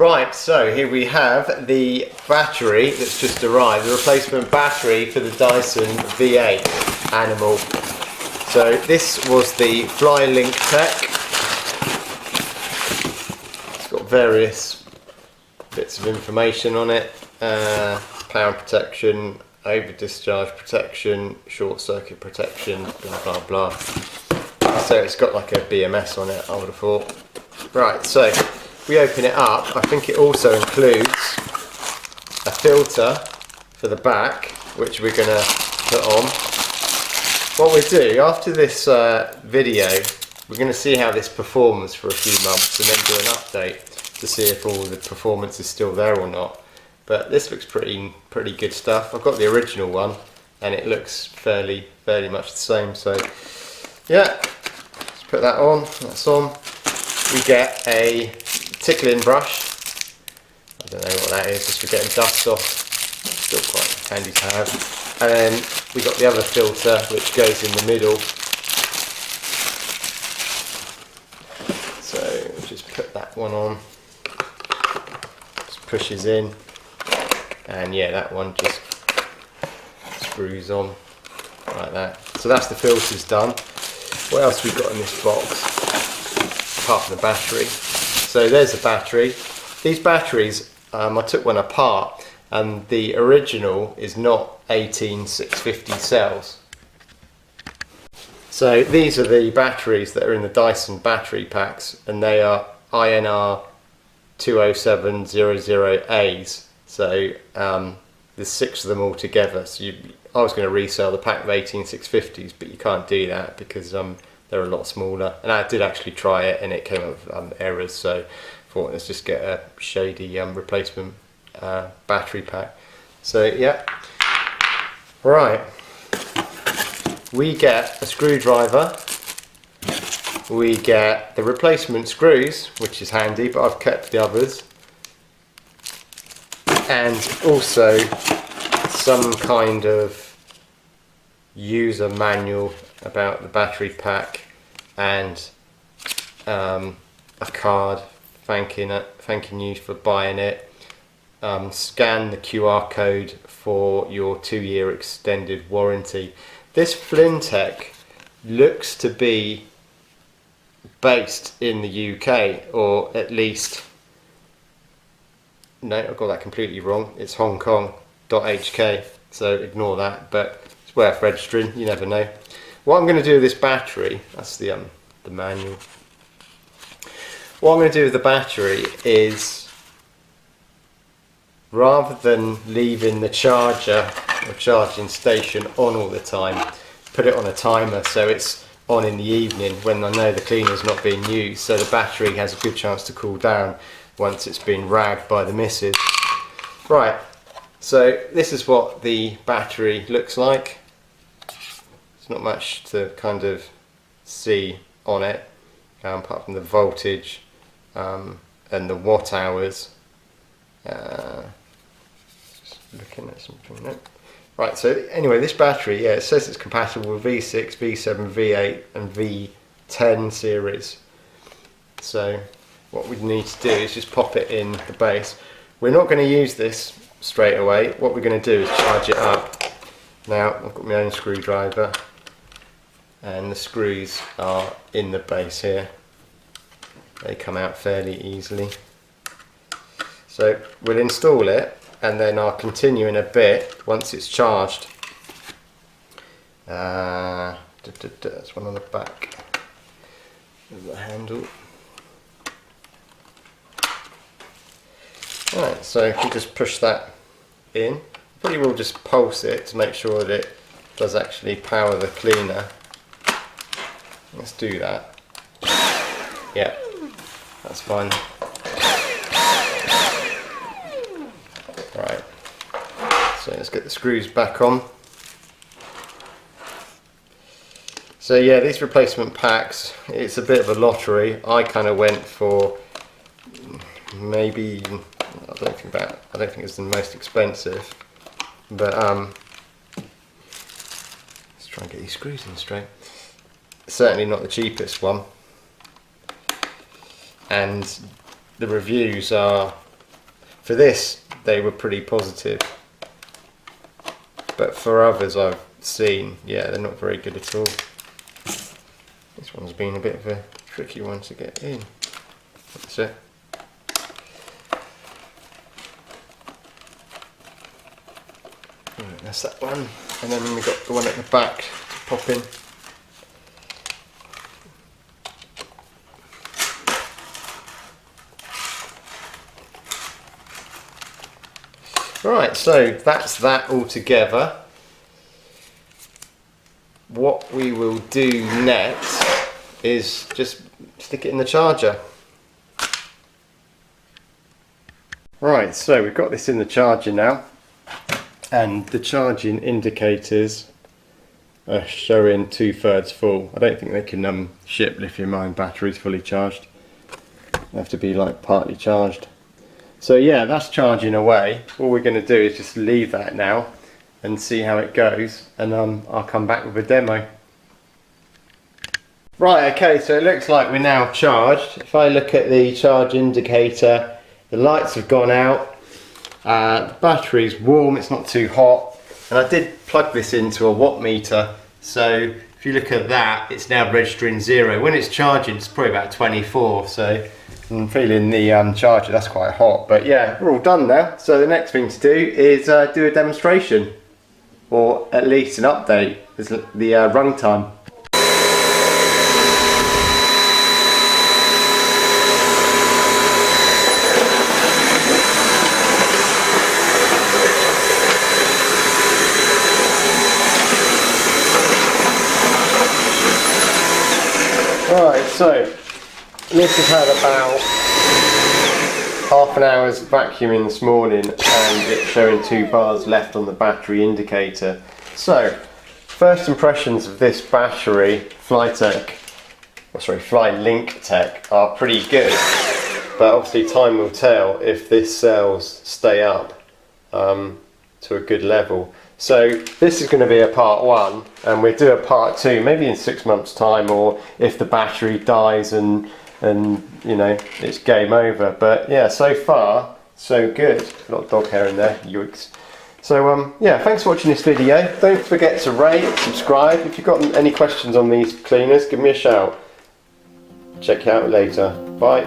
Right, so here we have the battery that's just arrived, the replacement battery for the Dyson V8 Animal. So this was the Flylinktech. It's got various bits of information on it, power protection, over discharge protection, short circuit protection, blah blah blah. So it's got like a BMS on it, I would have thought. Right, so if we open it up, I think it also includes a filter for the back, which we're going to put on. What we'll do after this video, we're going to see how this performs for a few months and then do an update to see if all the performance is still there or not. But this looks pretty good stuff. I've got the original one and it looks fairly much the same. So yeah, let's put that on. That's on. We get a tickling brush. I don't know what that is, just for getting dust off. Still quite handy to have. And then we got the other filter which goes in the middle. So we'll just put that one on. Just pushes in. And yeah, that one just screws on like that. So that's the filters done. What else we got in this box? Apart from the battery. So there's the battery. These batteries, I took one apart, and the original is not 18650 cells. So these are the batteries that are in the Dyson battery packs, and they are INR 20700As. So there's 6 of them all together. So I was going to resell the pack of 18650s, but you can't do that because they're a lot smaller. And I did actually try it, and it came up with errors. So I thought let's just get a shady replacement battery pack. So yeah, right. We get a screwdriver. We get the replacement screws, which is handy, but I've kept the others. And also some kind of user manual about the battery pack, and a card thanking you for buying it. Scan the QR code for your 2-year extended warranty. This Flylinktech looks to be based in the UK, or at least, no, I got that completely wrong. It's Hong Kong.hk, so ignore that, but it's worth registering, you never know. What I'm going to do with this battery, that's the manual. What I'm going to do with the battery is, rather than leaving the charger or charging station on all the time, put it on a timer so it's on in the evening when I know the cleaner's not being used, so the battery has a good chance to cool down once it's been ragged by the missus. Right, so this is what the battery looks like. There's not much to kind of see on it, apart from the voltage and the watt hours. Just looking at something there. Right, so anyway, this battery, yeah, it says it's compatible with V6, V7, V8 and V10 series. So what we need to do is just pop it in the base. We're not going to use this straight away. What we're going to do is charge it up. Now I've got my own screwdriver and the screws are in the base here. They come out fairly easily. So we'll install it and then I'll continue in a bit once it's charged. That's one on the back of the handle. Right, so if you just push that in, probably will just pulse it to make sure that it does actually power the cleaner. Let's do that. Yeah, that's fine. Right, so let's get the screws back on. So yeah, these replacement packs, it's a bit of a lottery. I kind of went for maybe, I don't think it's the most expensive, but let's try and get these screws in straight. Certainly not the cheapest one, and the reviews are For this, they were pretty positive. But for others I've seen, yeah, they're not very good at all. This one's been a bit of a tricky one to get in. That's it. Right, that's that one. And then we've got the one at the back to pop in. Right, so that's that all together. What we will do next is just stick it in the charger. Right, so we've got this in the charger now, and the charging indicators are showing 2/3 full. I don't think they can ship lithium-ion batteries fully charged. They have to be like partly charged. So yeah, that's charging away. All we're going to do is just leave that now and see how it goes, and I'll come back with a demo. Right, okay, so it looks like we're now charged. If I look at the charge indicator, the lights have gone out, the battery's warm, it's not too hot, and I did plug this into a watt meter, so if you look at that, it's now registering 0. When it's charging, it's probably about 24, so I'm feeling the charger, that's quite hot. But yeah, we're all done now. So the next thing to do is do a demonstration, or at least an update, the run time. Right, so this has had about half an hour's vacuuming this morning, and it's showing 2 bars left on the battery indicator. So, first impressions of this battery, Flylinktech, are pretty good. But obviously time will tell if this cells stay up to a good level. So this is going to be a part 1, and we'll do a part 2 maybe in 6 months time, or if the battery dies and you know, it's game over. But yeah, so far so good. A lot of dog hair in there, yikes. So yeah, thanks for watching this video. Don't forget to rate, subscribe. If you've got any questions on these cleaners, give me a shout. Check you out later. Bye.